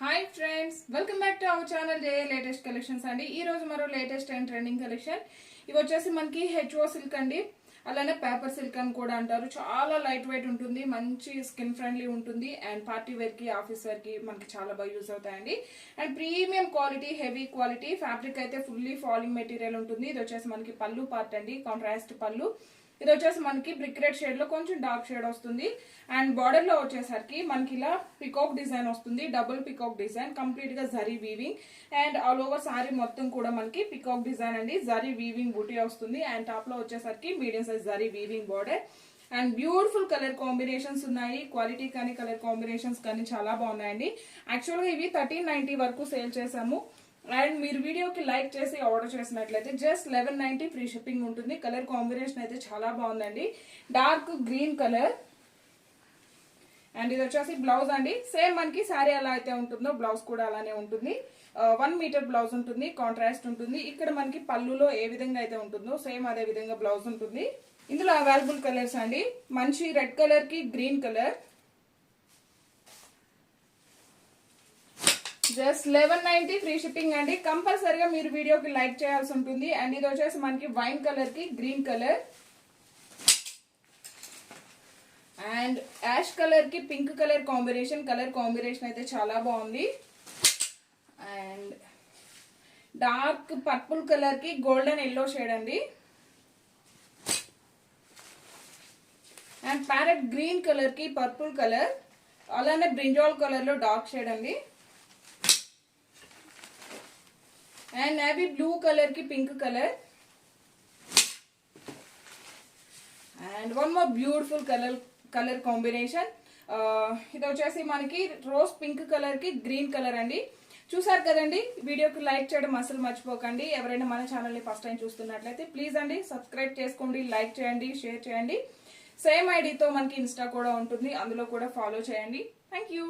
Hi friends, welcome back to our channel J latest collections అండి. ఈ రోజు మరో లేటెస్ట్ అండ్ ట్రెండింగ్ కలెక్షన్. ఇవి వచ్చేసి మనకి హెచ్ఓ సిల్క్ అండి, అలానే పేపర్ సిల్క్ అని కూడా అంటారు. చాలా లైట్ వెయిట్ ఉంటుంది, మంచి స్కిన్ ఫ్రెండ్లీ ఉంటుంది అండ్ పార్టీ వేర్ కి ఆఫీస్ వేర్ కి మనకి చాలా బాగా యూజ్ అవుతాయండి. And premium quality, heavy quality fabric అయితే ఫుల్లీ ఫాలింగ్ మెటీరియల్ ఉంటుంది. ఇది వచ్చేసి మనకి పళ్ళు పార్ట్ అండి, కాంట్రాస్ట్ పళ్ళు. ఇది వచ్చేసి మనకి బ్రిక్ రెడ్ షేడ్ లో కొంచెం డార్క్ షేడ్ వస్తుంది. అండ్ బార్డర్ లో వచ్చేసరికి మనకి ఇలా పికాక్ డిజైన్ వస్తుంది, డబుల్ పికాక్ డిజైన్, కంప్లీట్ గా zari weaving. And all over sorry మొత్తం కూడా మనకి పికాక్ డిజైన్ అండి, జరీ వీవింగ్ బూటీ వస్తుంది. అండ్ టాప్ లో వచ్చేసరికి medium size zari weaving border. And beautiful colour combinations ఉన్నాయి. క్వాలిటీ కానీ కలర్ కాంబినేషన్స్ కానీ చాలా బాగున్నాయండి. యాక్చువల్ గా ఇవి 1390 వరకు సేల్ చేసాము. అండ్ మీరు వీడియోకి లైక్ చేసి ఆర్డర్ చేసినట్లయితే జస్ట్ 1190 ఫ్రీ షిప్పింగ్ ఉంటుంది. కలర్ కాంబినేషన్ అయితే చాలా బాగుందండి, డార్క్ గ్రీన్ కలర్. అండ్ ఇది వచ్చేసి బ్లౌజ్ అండి, సేమ్ మనకి శారీ ఎలా అయితే ఉంటుందో బ్లౌజ్ కూడా అలానే ఉంటుంది. 1 మీటర్ బ్లౌజ్ ఉంటుంది, కాంట్రాస్ట్ ఉంటుంది. ఇక్కడ మనకి పళ్ళులో ఏ విధంగా అయితే ఉంటుందో సేమ్ అదే విధంగా బ్లౌజ్ ఉంటుంది. ఇందులో అవైలబుల్ కలర్స్ అండి, మంచి రెడ్ కలర్ కి green colour, just 1190 free shipping అండి. కంపల్సరిగా మీరు వీడియోకి లైక్ చేయాల్సి ఉంటుంది. అండ్ ఇది వచ్చేసి మనకి వైన్ కలర్ కి green colour, and ash colour కి pink colour combination. Colour combination అయితే చాలా బాగుంది. అండ్ డార్క్ పర్పుల్ కలర్ కి గోల్డెన్ ఎల్లో షేడ్ అండి. అండ్ ప్యారెట్ గ్రీన్ కలర్ కి పర్పుల్ కలర్, అలానే బ్రింజాల్ కలర్ లో డార్క్ షేడ్ అండి. అండ్ నేవీ బ్లూ కలర్ కి pink colour. And one more beautiful colour combination. ఇది వచ్చేసి మనకి రోజ్ పింక్ కలర్ కి గ్రీన్ కలర్ అండి. చూసారు కదండి, వీడియోకి లైక్ చేయడం అసలు మర్చిపోకండి. ఎవరైనా మన ఛానల్ ని ఫస్ట్ టైం చూస్తున్నట్లయితే ప్లీజ్ అండి సబ్స్క్రైబ్ చేసుకోండి, లైక్ చేయండి, షేర్ చేయండి. సేమ్ ఐడితో మనకి ఇన్స్టా కూడా ఉంటుంది, అందులో కూడా ఫాలో చేయండి. Thank you.